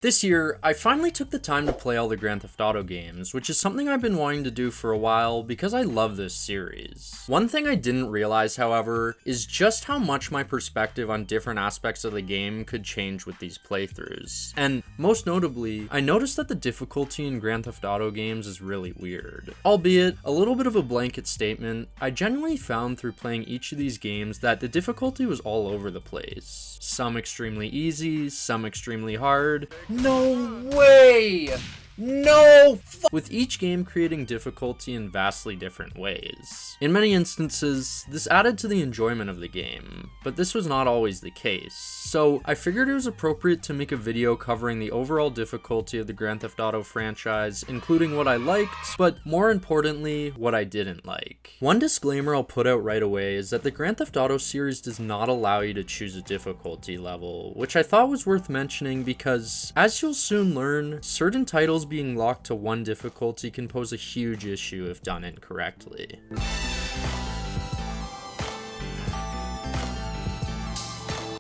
This year, I finally took the time to play all the Grand Theft Auto games, which is something I've been wanting to do for a while because I love this series. One thing I didn't realize, however, is just how much my perspective on different aspects of the game could change with these playthroughs. And most notably, I noticed that the difficulty in Grand Theft Auto games is really weird. Albeit a little bit of a blanket statement, I genuinely found through playing each of these games that the difficulty was all over the place. Some extremely easy, some extremely hard. No way! No! With each game creating difficulty in vastly different ways. In many instances, this added to the enjoyment of the game, but this was not always the case. So I figured it was appropriate to make a video covering the overall difficulty of the Grand Theft Auto franchise, including what I liked, but more importantly, what I didn't like. One disclaimer I'll put out right away is that the Grand Theft Auto series does not allow you to choose a difficulty level, which I thought was worth mentioning because, as you'll soon learn, certain titles being locked to one difficulty can pose a huge issue if done incorrectly.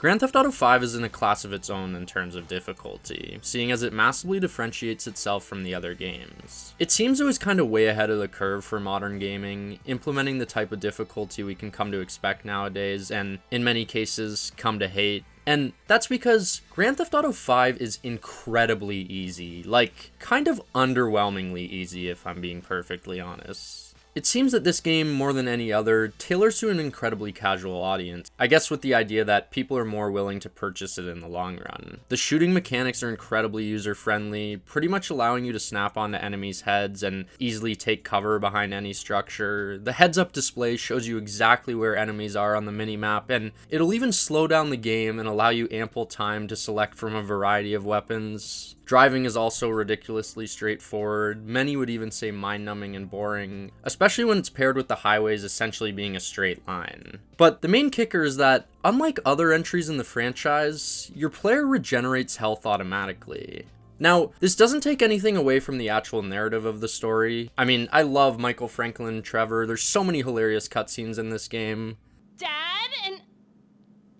Grand Theft Auto 5 is in a class of its own in terms of difficulty, seeing as it massively differentiates itself from the other games. It seems it was kind of way ahead of the curve for modern gaming, implementing the type of difficulty we can come to expect nowadays, and in many cases, come to hate. And that's because Grand Theft Auto 5 is incredibly easy, like, kind of underwhelmingly easy if I'm being perfectly honest. It seems that this game, more than any other, tailors to an incredibly casual audience, I guess with the idea that people are more willing to purchase it in the long run. The shooting mechanics are incredibly user-friendly, pretty much allowing you to snap onto enemies' heads and easily take cover behind any structure. The heads-up display shows you exactly where enemies are on the minimap, and it'll even slow down the game and allow you ample time to select from a variety of weapons. Driving is also ridiculously straightforward, many would even say mind-numbing and boring, especially when it's paired with the highways essentially being a straight line. But the main kicker is that, unlike other entries in the franchise, your player regenerates health automatically. Now, this doesn't take anything away from the actual narrative of the story. I mean, I love Michael Franklin and Trevor, there's so many hilarious cutscenes in this game. Dad and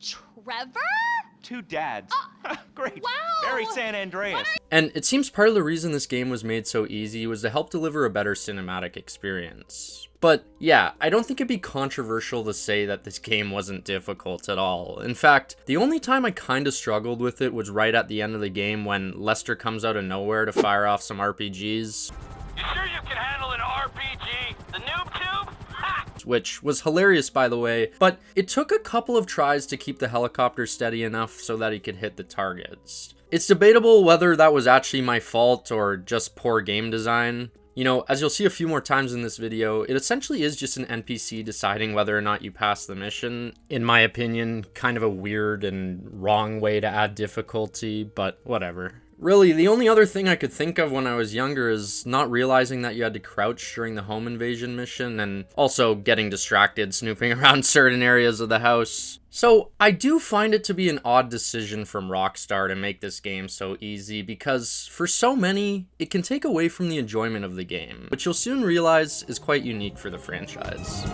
Trevor? Two dads. Great. Wow. Very San Andreas. And it seems part of the reason this game was made so easy was to help deliver a better cinematic experience. But yeah, I don't think it'd be controversial to say that this game wasn't difficult at all. In fact, the only time I kinda struggled with it was right at the end of the game when Lester comes out of nowhere to fire off some RPGs. You sure you can handle an RPG? The noob tube? Ha! Which was hilarious, by the way, but it took a couple of tries to keep the helicopter steady enough so that he could hit the targets. It's debatable whether that was actually my fault or just poor game design. You know, as you'll see a few more times in this video, it essentially is just an NPC deciding whether or not you pass the mission. In my opinion, kind of a weird and wrong way to add difficulty, but whatever. Really, the only other thing I could think of when I was younger is not realizing that you had to crouch during the home invasion mission, and also getting distracted snooping around certain areas of the house. So, I do find it to be an odd decision from Rockstar to make this game so easy, because for so many, it can take away from the enjoyment of the game, which you'll soon realize is quite unique for the franchise.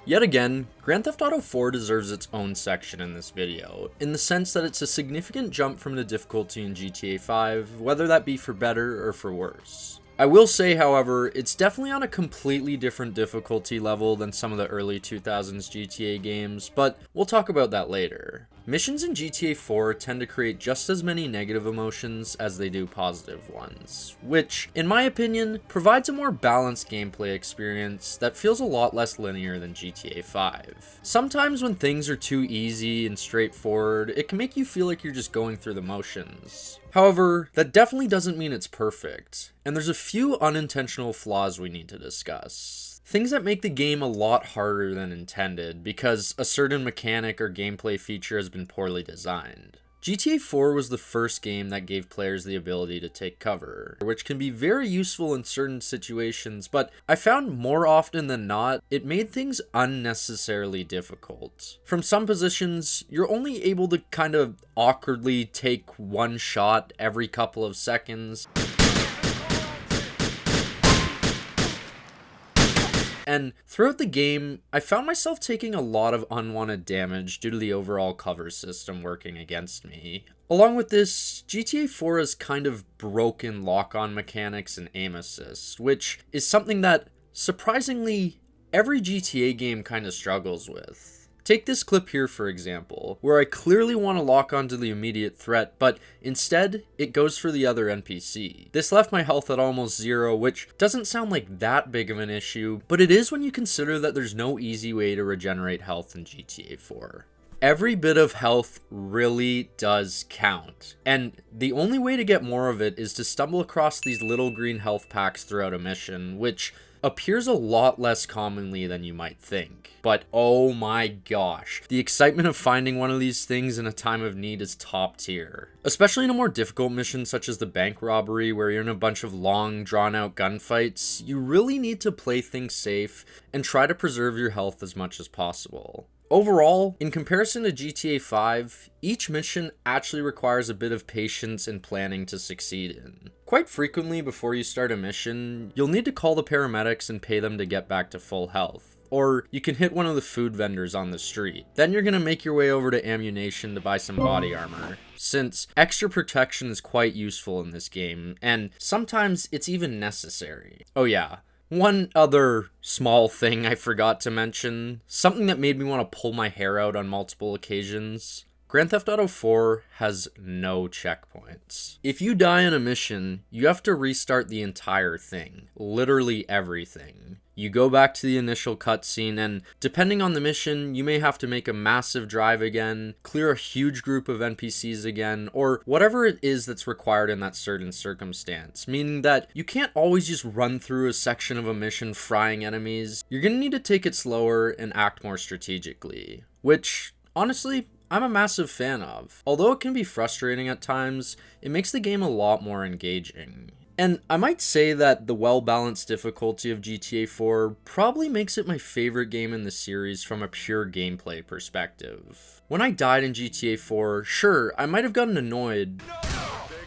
Yet again, Grand Theft Auto 4 deserves its own section in this video, in the sense that it's a significant jump from the difficulty in GTA 5, whether that be for better or for worse. I will say, however, it's definitely on a completely different difficulty level than some of the early 2000s GTA games, but we'll talk about that later. Missions in GTA 4 tend to create just as many negative emotions as they do positive ones, which, in my opinion, provides a more balanced gameplay experience that feels a lot less linear than GTA 5. Sometimes when things are too easy and straightforward, it can make you feel like you're just going through the motions. However, that definitely doesn't mean it's perfect, and there's a few unintentional flaws we need to discuss. Things that make the game a lot harder than intended because a certain mechanic or gameplay feature has been poorly designed. GTA 4 was the first game that gave players the ability to take cover, which can be very useful in certain situations, but I found more often than not, it made things unnecessarily difficult. From some positions, you're only able to kind of awkwardly take one shot every couple of seconds. And throughout the game, I found myself taking a lot of unwanted damage due to the overall cover system working against me. Along with this, GTA 4 has kind of broken lock-on mechanics and aim assist, which is something that, surprisingly, every GTA game kind of struggles with. Take this clip here for example, where I clearly want to lock onto the immediate threat, but instead, it goes for the other NPC. This left my health at almost 0, which doesn't sound like that big of an issue, but it is when you consider that there's no easy way to regenerate health in GTA 4. Every bit of health really does count, and the only way to get more of it is to stumble across these little green health packs throughout a mission, which appears a lot less commonly than you might think. But oh my gosh, the excitement of finding one of these things in a time of need is top tier. Especially in a more difficult mission such as the bank robbery where you're in a bunch of long drawn out gunfights, you really need to play things safe and try to preserve your health as much as possible. Overall, in comparison to GTA 5, each mission actually requires a bit of patience and planning to succeed in. Quite frequently before you start a mission, you'll need to call the paramedics and pay them to get back to full health. Or you can hit one of the food vendors on the street. Then you're gonna make your way over to Ammunition to buy some body armor, since extra protection is quite useful in this game, and sometimes it's even necessary. Oh yeah. One other small thing I forgot to mention, something that made me want to pull my hair out on multiple occasions. Grand Theft Auto 4 has no checkpoints. If you die in a mission, you have to restart the entire thing. Literally everything. You go back to the initial cutscene, and depending on the mission, you may have to make a massive drive again, clear a huge group of NPCs again, or whatever it is that's required in that certain circumstance, meaning that you can't always just run through a section of a mission frying enemies. You're gonna need to take it slower and act more strategically, which, honestly, I'm a massive fan of. Although it can be frustrating at times, it makes the game a lot more engaging. And I might say that the well-balanced difficulty of GTA 4 probably makes it my favorite game in the series from a pure gameplay perspective. When I died in GTA 4, sure, I might have gotten annoyed.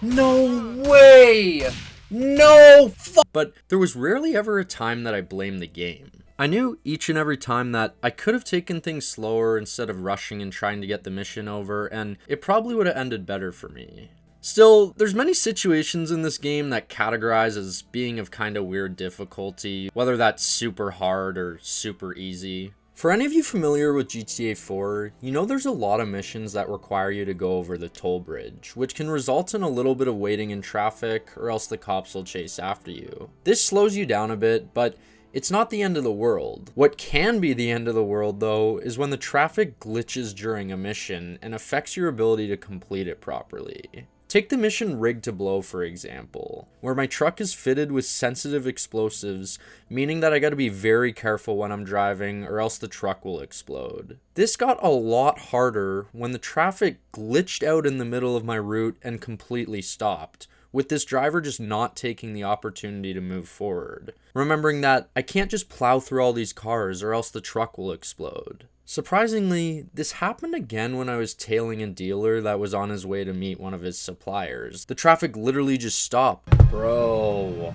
No way! No But there was rarely ever a time that I blamed the game. I knew each and every time that I could have taken things slower instead of rushing and trying to get the mission over, and it probably would have ended better for me. Still, there's many situations in this game that categorize as being of kind of weird difficulty, whether that's super hard or super easy. For any of you familiar with GTA 4, you know there's a lot of missions that require you to go over the toll bridge, which can result in a little bit of waiting in traffic, or else the cops will chase after you. This slows you down a bit, but it's not the end of the world. What can be the end of the world, though, is when the traffic glitches during a mission and affects your ability to complete it properly. Take the mission Rigged to Blow, for example, where my truck is fitted with sensitive explosives, meaning that I gotta be very careful when I'm driving or else the truck will explode. This got a lot harder when the traffic glitched out in the middle of my route and completely stopped, with this driver just not taking the opportunity to move forward. Remembering that I can't just plow through all these cars or else the truck will explode. Surprisingly, this happened again when I was tailing a dealer that was on his way to meet one of his suppliers. The traffic literally just stopped. Bro.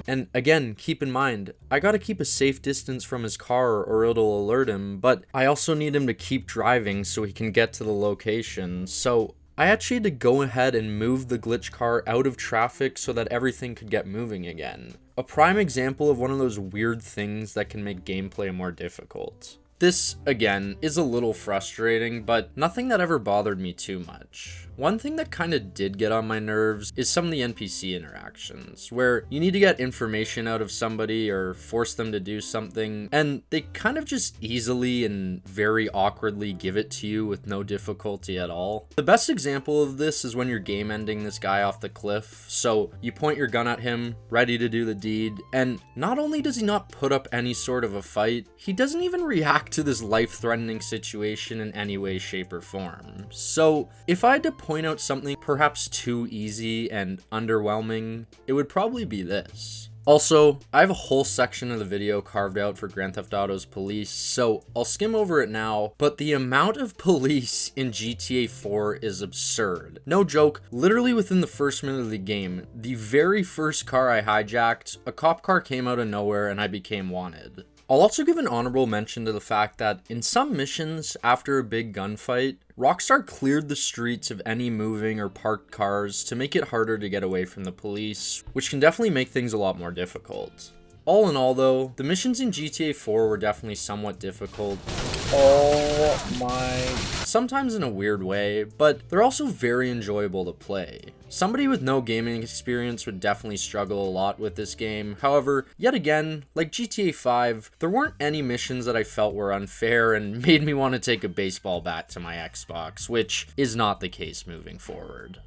And again, keep in mind, I gotta keep a safe distance from his car or it'll alert him, but I also need him to keep driving so he can get to the location. So I actually had to go ahead and move the glitch car out of traffic so that everything could get moving again. A prime example of one of those weird things that can make gameplay more difficult. This, again, is a little frustrating, but nothing that ever bothered me too much. One thing that kind of did get on my nerves is some of the NPC interactions, where you need to get information out of somebody or force them to do something, and they kind of just easily and very awkwardly give it to you with no difficulty at all. The best example of this is when you're game ending this guy off the cliff, so you point your gun at him, ready to do the deed, and not only does he not put up any sort of a fight, he doesn't even react to this life-threatening situation in any way, shape, or form. So if I had to point out something perhaps too easy and underwhelming, it would probably be this. Also, I have a whole section of the video carved out for Grand Theft Auto's police, so I'll skim over it now, but the amount of police in GTA 4 is absurd. No joke, literally within the first minute of the game, the very first car I hijacked, a cop car came out of nowhere and I became wanted. I'll also give an honorable mention to the fact that in some missions after a big gunfight, Rockstar cleared the streets of any moving or parked cars to make it harder to get away from the police, which can definitely make things a lot more difficult. All in all though, the missions in GTA 4 were definitely somewhat difficult. Oh my. Sometimes in a weird way, but they're also very enjoyable to play. Somebody with no gaming experience would definitely struggle a lot with this game. However, yet again, like GTA 5, there weren't any missions that I felt were unfair and made me want to take a baseball bat to my Xbox, which is not the case moving forward.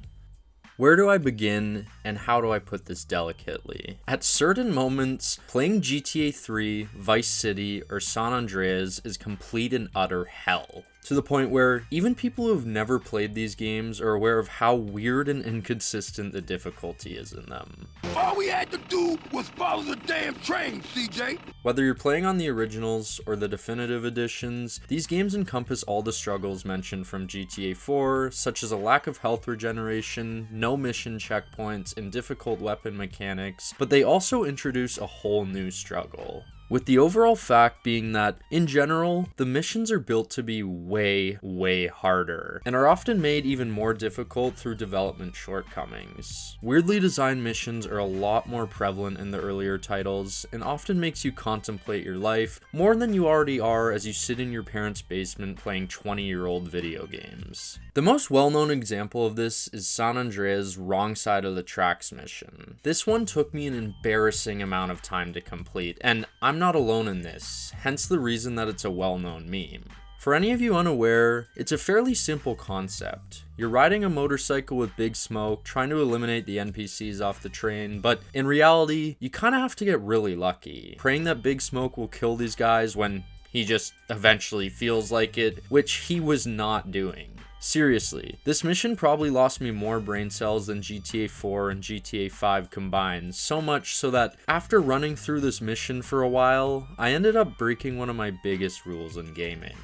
Where do I begin, and how do I put this delicately? At certain moments, playing GTA 3, Vice City, or San Andreas is complete and utter hell. To the point where even people who have never played these games are aware of how weird and inconsistent the difficulty is in them. All we had to do was follow the damn train, CJ. Whether you're playing on the originals or the definitive editions, these games encompass all the struggles mentioned from GTA 4, such as a lack of health regeneration, no mission checkpoints, and difficult weapon mechanics, but they also introduce a whole new struggle. With the overall fact being that, in general, the missions are built to be way harder, and are often made even more difficult through development shortcomings. Weirdly designed missions are a lot more prevalent in the earlier titles, and often makes you contemplate your life more than you already are as you sit in your parents' basement playing 20-year-old video games. The most well-known example of this is San Andreas' Wrong Side of the Tracks mission. This one took me an embarrassing amount of time to complete, and I'm not alone in this, hence the reason that it's a well-known meme. For any of you unaware, it's a fairly simple concept. You're riding a motorcycle with Big Smoke, trying to eliminate the NPCs off the train, but in reality, you kinda have to get really lucky, praying that Big Smoke will kill these guys when he just eventually feels like it, which he was not doing. Seriously, this mission probably lost me more brain cells than GTA 4 and GTA 5 combined, so much so that after running through this mission for a while, I ended up breaking one of my biggest rules in gaming: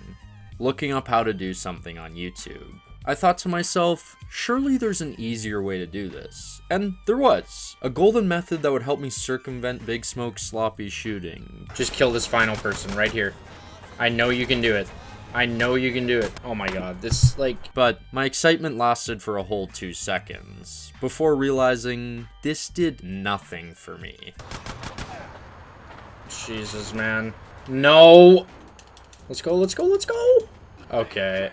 looking up how to do something on YouTube. I thought to myself, surely there's an easier way to do this. And there was. A golden method that would help me circumvent Big Smoke's sloppy shooting. Just kill this final person right here. I know you can do it. I know you can do it. Oh my god, this, like... But my excitement lasted for a whole 2 seconds, before realizing this did nothing for me. Jesus, man. No! Let's go, let's go, let's go! Okay.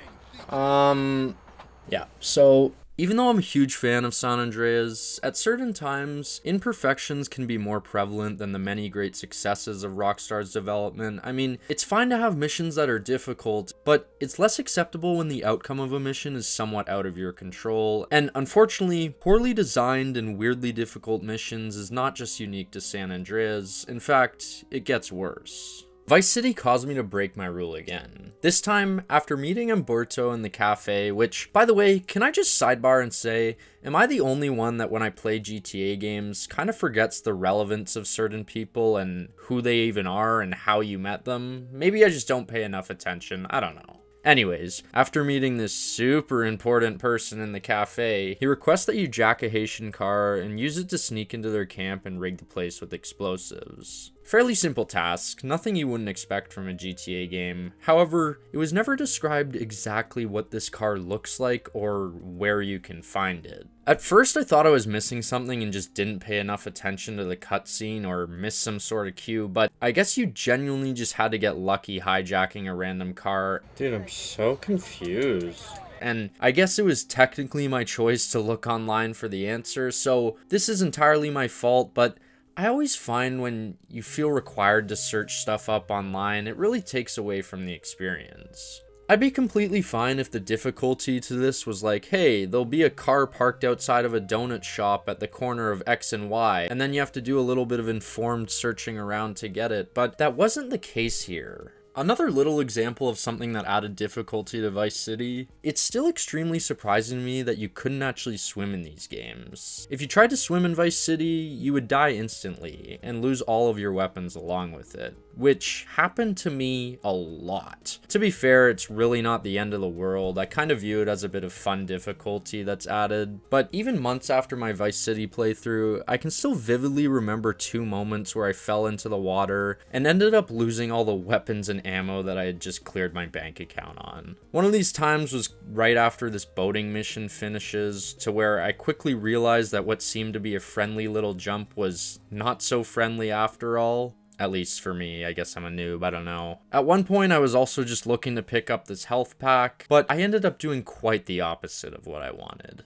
Yeah, so... Even though I'm a huge fan of San Andreas, at certain times, imperfections can be more prevalent than the many great successes of Rockstar's development. I mean, it's fine to have missions that are difficult, but it's less acceptable when the outcome of a mission is somewhat out of your control. And unfortunately, poorly designed and weirdly difficult missions is not just unique to San Andreas. In fact, it gets worse. Vice City caused me to break my rule again. This time, after meeting Umberto in the cafe, which, by the way, can I just sidebar and say, am I the only one that when I play GTA games kind of forgets the relevance of certain people and who they even are and how you met them? Maybe I just don't pay enough attention, I don't know. Anyways, after meeting this super important person in the cafe, he requests that you jack a Haitian car and use it to sneak into their camp and rig the place with explosives. Fairly simple task, nothing you wouldn't expect from a GTA game. However, it was never described exactly what this car looks like or where you can find it. At first I thought I was missing something and just didn't pay enough attention to the cutscene or missed some sort of cue, but I guess you genuinely just had to get lucky hijacking a random car. Dude, I'm so confused. And I guess it was technically my choice to look online for the answer, so this is entirely my fault, but I always find when you feel required to search stuff up online, it really takes away from the experience. I'd be completely fine if the difficulty to this was like, hey, there'll be a car parked outside of a donut shop at the corner of X and Y, and then you have to do a little bit of informed searching around to get it, but that wasn't the case here. Another little example of something that added difficulty to Vice City, it's still extremely surprising to me that you couldn't actually swim in these games. If you tried to swim in Vice City, you would die instantly and lose all of your weapons along with it, which happened to me a lot. To be fair, it's really not the end of the world. I kind of view it as a bit of fun difficulty that's added, but even months after my Vice City playthrough, I can still vividly remember 2 moments where I fell into the water and ended up losing all the weapons and ammo that I had just cleared my bank account on. One of these times was right after this boating mission finishes, to where I quickly realized that what seemed to be a friendly little jump was not so friendly after all. At least for me, I guess I'm a noob, I don't know. At one point I was also just looking to pick up this health pack, but I ended up doing quite the opposite of what I wanted.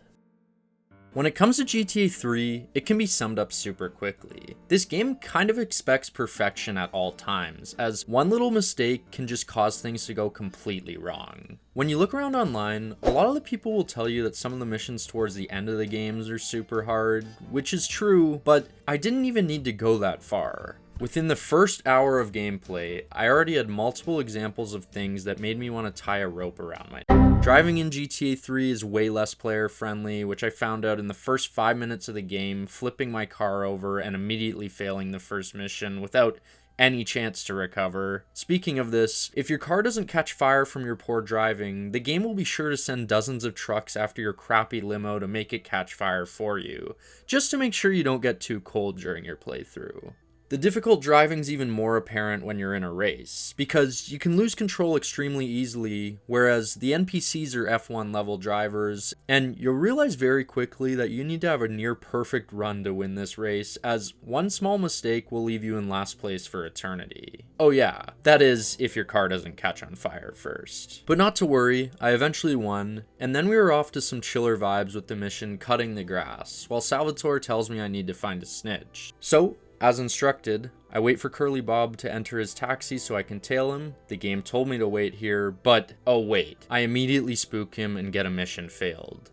When it comes to GTA 3, it can be summed up super quickly. This game kind of expects perfection at all times, as one little mistake can just cause things to go completely wrong. When you look around online, a lot of the people will tell you that some of the missions towards the end of the games are super hard, which is true, but I didn't even need to go that far. Within the first hour of gameplay, I already had multiple examples of things that made me want to tie a rope around my neck. Driving in GTA 3 is way less player friendly, which I found out in the first 5 minutes of the game, flipping my car over and immediately failing the first mission without any chance to recover. Speaking of this, if your car doesn't catch fire from your poor driving, the game will be sure to send dozens of trucks after your crappy limo to make it catch fire for you, just to make sure you don't get too cold during your playthrough. The difficult driving's even more apparent when you're in a race, because you can lose control extremely easily, whereas the NPCs are F1 level drivers, and you'll realize very quickly that you need to have a near perfect run to win this race, as one small mistake will leave you in last place for eternity. Oh yeah, that is if your car doesn't catch on fire first. But not to worry, I eventually won, and then we were off to some chiller vibes with the mission Cutting the Grass, while Salvatore tells me I need to find a snitch. So, as instructed, I wait for Curly Bob to enter his taxi so I can tail him. The game told me to wait here, but oh wait, I immediately spook him and get a mission failed.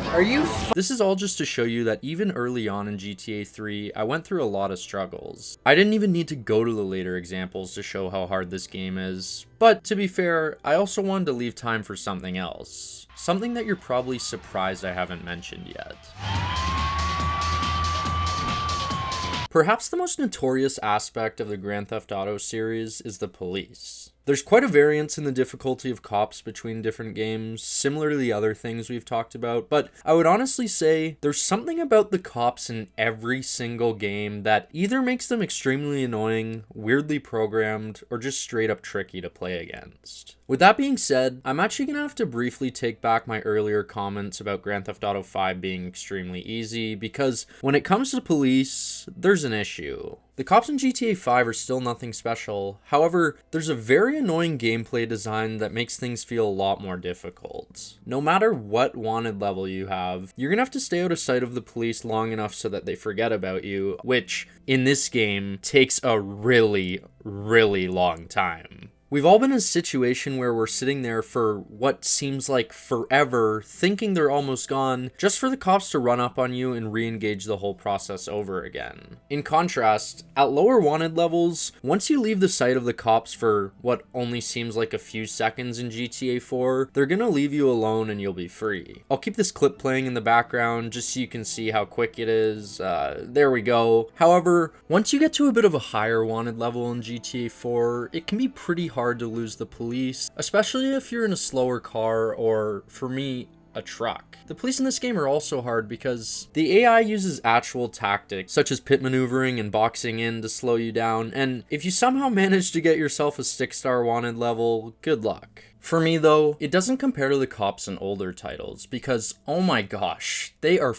Are you This is all just to show you that even early on in GTA 3, I went through a lot of struggles. I didn't even need to go to the later examples to show how hard this game is. But to be fair, I also wanted to leave time for something else. Something that you're probably surprised I haven't mentioned yet. Perhaps the most notorious aspect of the Grand Theft Auto series is the police. There's quite a variance in the difficulty of cops between different games, similar to the other things we've talked about, but I would honestly say there's something about the cops in every single game that either makes them extremely annoying, weirdly programmed, or just straight up tricky to play against. With that being said, I'm actually going to have to briefly take back my earlier comments about Grand Theft Auto 5 being extremely easy, because when it comes to police, there's an issue. The cops in GTA 5 are still nothing special, however, there's a very annoying gameplay design that makes things feel a lot more difficult. No matter what wanted level you have, you're gonna have to stay out of sight of the police long enough so that they forget about you, which, in this game, takes a really, really long time. We've all been in a situation where we're sitting there for what seems like forever, thinking they're almost gone, just for the cops to run up on you and re-engage the whole process over again. In contrast, at lower wanted levels, once you leave the sight of the cops for what only seems like a few seconds in GTA 4, they're gonna leave you alone and you'll be free. I'll keep this clip playing in the background just so you can see how quick it is. There we go. However, once you get to a bit of a higher wanted level in GTA 4, it can be pretty hard to lose the police, especially if you're in a slower car or, for me, a truck. The police in this game are also hard because the AI uses actual tactics such as pit maneuvering and boxing in to slow you down, and if you somehow manage to get yourself a 6-star wanted level, good luck. For me though, it doesn't compare to the cops in older titles because, oh my gosh, they are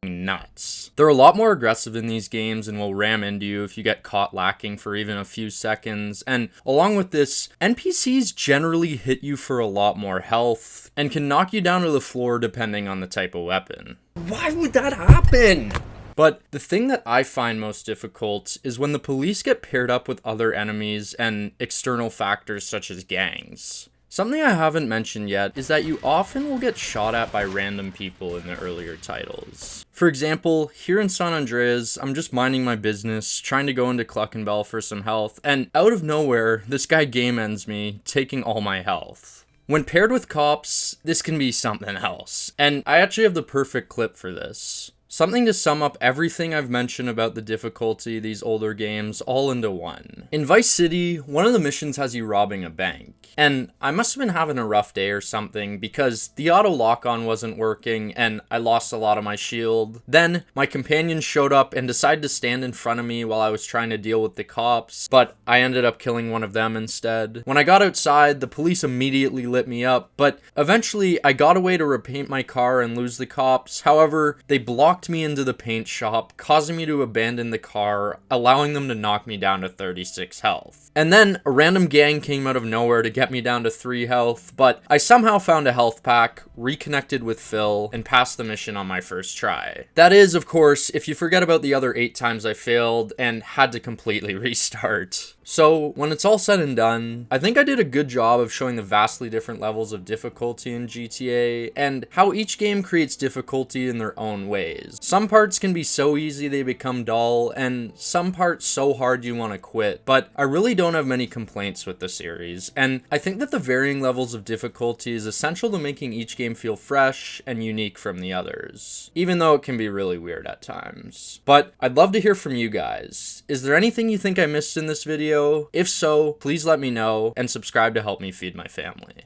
nuts. They're a lot more aggressive in these games and will ram into you if you get caught lacking for even a few seconds, and along with this, NPCs generally hit you for a lot more health and can knock you down to the floor depending on the type of weapon. Why would that happen? But the thing that I find most difficult is when the police get paired up with other enemies and external factors such as gangs. Something I haven't mentioned yet is that you often will get shot at by random people in the earlier titles. For example, here in San Andreas, I'm just minding my business, trying to go into Cluckenbell for some health, and out of nowhere, this guy game ends me, taking all my health. When paired with cops, this can be something else, and I actually have the perfect clip for this. Something to sum up everything I've mentioned about the difficulty of these older games all into one. In Vice City, one of the missions has you robbing a bank. And I must have been having a rough day or something because the auto lock-on wasn't working and I lost a lot of my shield. Then my companions showed up and decided to stand in front of me while I was trying to deal with the cops, but I ended up killing one of them instead. When I got outside, the police immediately lit me up, but eventually I got away to repaint my car and lose the cops. However, they blocked me into the paint shop, causing me to abandon the car, allowing them to knock me down to 36 health. And then a random gang came out of nowhere to get me down to 3 health, but I somehow found a health pack, reconnected with Phil, and passed the mission on my first try. That is, of course, if you forget about the other 8 times I failed and had to completely restart. So, when it's all said and done, I think I did a good job of showing the vastly different levels of difficulty in GTA, and how each game creates difficulty in their own ways. Some parts can be so easy they become dull, and some parts so hard you want to quit, but I really don't have many complaints with the series, and I think that the varying levels of difficulty is essential to making each game feel fresh and unique from the others, even though it can be really weird at times. But I'd love to hear from you guys. Is there anything you think I missed in this video? If so, please let me know, and subscribe to help me feed my family.